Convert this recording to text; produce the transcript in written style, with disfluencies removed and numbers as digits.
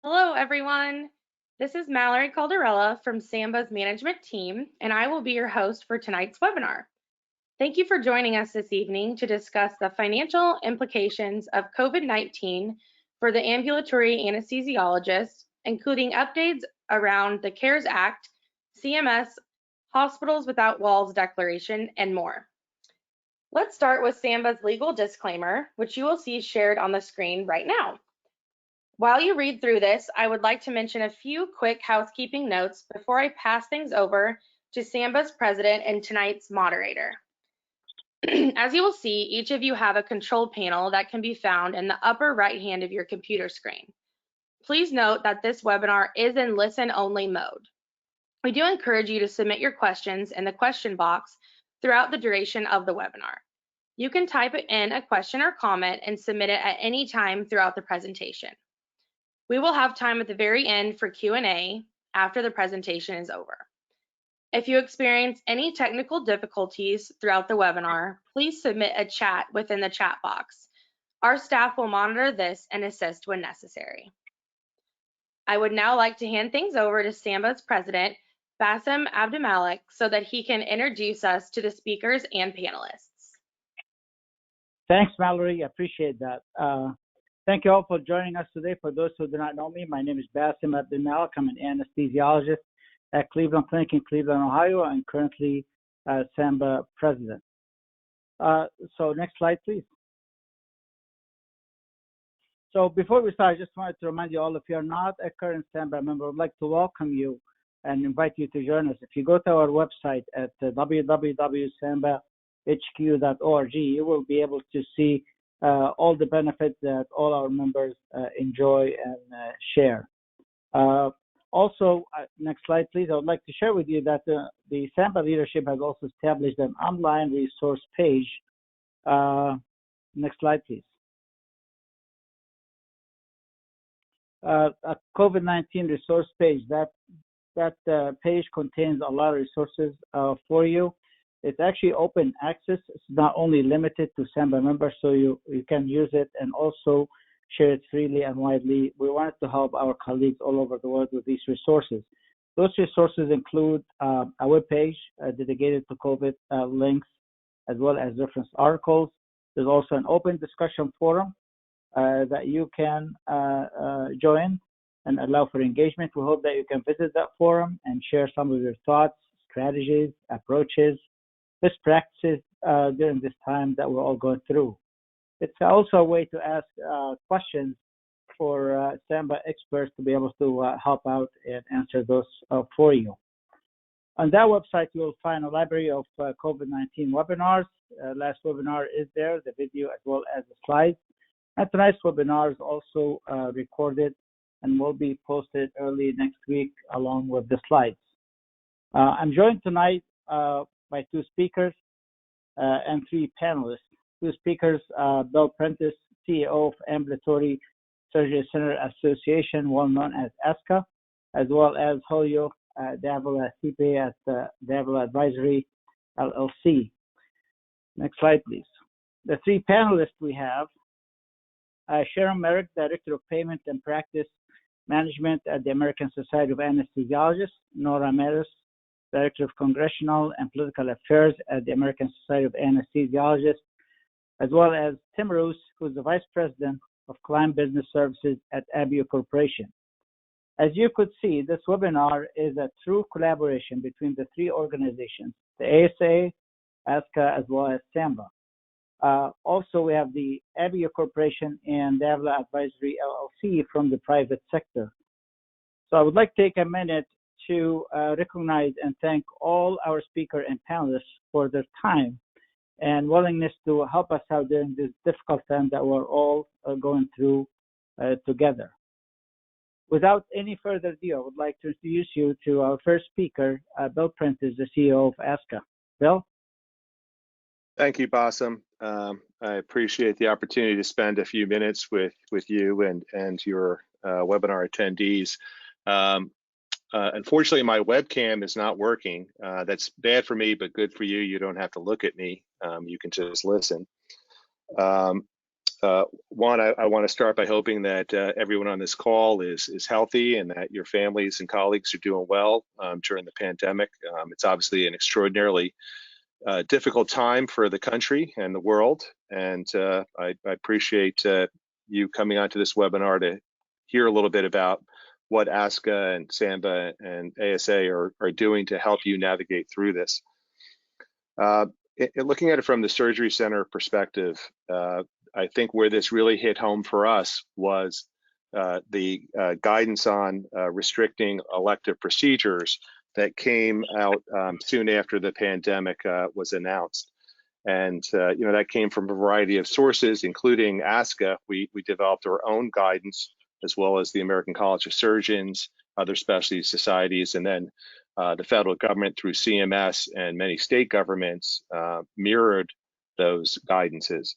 Hello, everyone. This is Mallory Calderella from SAMBA's management team, and I will be your host for tonight's webinar. Thank you for joining us this evening to discuss the financial implications of COVID-19 for the ambulatory anesthesiologists, including updates around the CARES Act, CMS, Hospitals Without Walls Declaration, and more. Let's start with SAMBA's legal disclaimer, which you will see shared on the screen right now. While you read through this, I would like to mention a few quick housekeeping notes before I pass things over to SAMBA's president and tonight's moderator. As you will see, each of you have a control panel that can be found in the upper right hand of your computer screen. Please note that this webinar is in listen-only mode. We do encourage you to submit your questions in the question box throughout the duration of the webinar. You can type in a question or comment and submit it at any time throughout the presentation. We will have time at the very end for Q&A after the presentation is over. If you experience any technical difficulties throughout the webinar, please submit a chat within the chat box. Our staff will monitor this and assist when necessary. I would now like to hand things over to SAMBA's president, Bassem Abdelmalek, so that he can introduce us to the speakers and panelists. Thanks, Mallory. I appreciate that. Thank you all for joining us today. For those who do not know me, my name is Bassem Abdelmalek. I'm an anesthesiologist at Cleveland Clinic in Cleveland, Ohio, and currently SAMBA president. So next slide, please. So before we start, I just wanted to remind you all, if you're not a current SAMBA member, I would like to welcome you and invite you to join us. If you go to our website at www.sambahq.org, you will be able to see all the benefits that all our members enjoy and share. Also, next slide, please. I would like to share with you that the SAMBA leadership has also established an online resource page. Next slide, please. A COVID-19 resource page. That page contains a lot of resources for you. It's actually open access. It's not only limited to SAMBA members, so you can use it and also share it freely and widely. We wanted to help our colleagues all over the world with these resources. Those resources include a web page dedicated to COVID links, as well as reference articles. There's also an open discussion forum that you can join and allow for engagement. We hope that you can visit that forum and share some of your thoughts, strategies, approaches, best practices during this time that we're all going through. It's also a way to ask questions for SAMBA experts to be able to help out and answer those for you. On that website, you will find a library of COVID-19 webinars. Last webinar is there, the video as well as the slides. And tonight's webinar is also recorded and will be posted early next week along with the slides. I'm joined tonight by two speakers and three panelists. Two speakers, Bill Prentice, CEO of Ambulatory Surgery Center Association, well known as ASCA, as well as Julio Davila CPA at Davila Advisory LLC. Next slide, please. The three panelists we have, Sharon Merrick, Director of Payment and Practice Management at the American Society of Anesthesiologists, Nora Matus, Director of Congressional and Political Affairs at the American Society of Anesthesiologists, as well as Tim Ruse, who is the Vice President of Client Business Services at Abio Corporation. As you could see, this webinar is a true collaboration between the three organizations, the ASA, ASCA, as well as SAMBA. Also, we have the Abio Corporation and Davila Advisory LLC from the private sector. So I would like to take a minute to recognize and thank all our speakers and panelists for their time and willingness to help us out during this difficult time that we're all going through together. Without any further ado, I would like to introduce you to our first speaker, Bill Prentice, the CEO of ASCA. Bill? Thank you, Bassem. I appreciate the opportunity to spend a few minutes with you and your webinar attendees. Unfortunately, my webcam is not working. That's bad for me, but good for you. You don't have to look at me. You can just listen. One, I want to start by hoping that everyone on this call is healthy and that your families and colleagues are doing well during the pandemic. It's obviously an extraordinarily difficult time for the country and the world, and I appreciate you coming onto this webinar to hear a little bit about what ASCA and SAMBA and ASA are doing to help you navigate through this. Looking at it from the surgery center perspective, I think where this really hit home for us was the guidance on restricting elective procedures that came out soon after the pandemic was announced. And that came from a variety of sources, including ASCA. We developed our own guidance, as well as the American College of Surgeons, other specialty societies, and then the federal government through CMS and many state governments mirrored those guidances.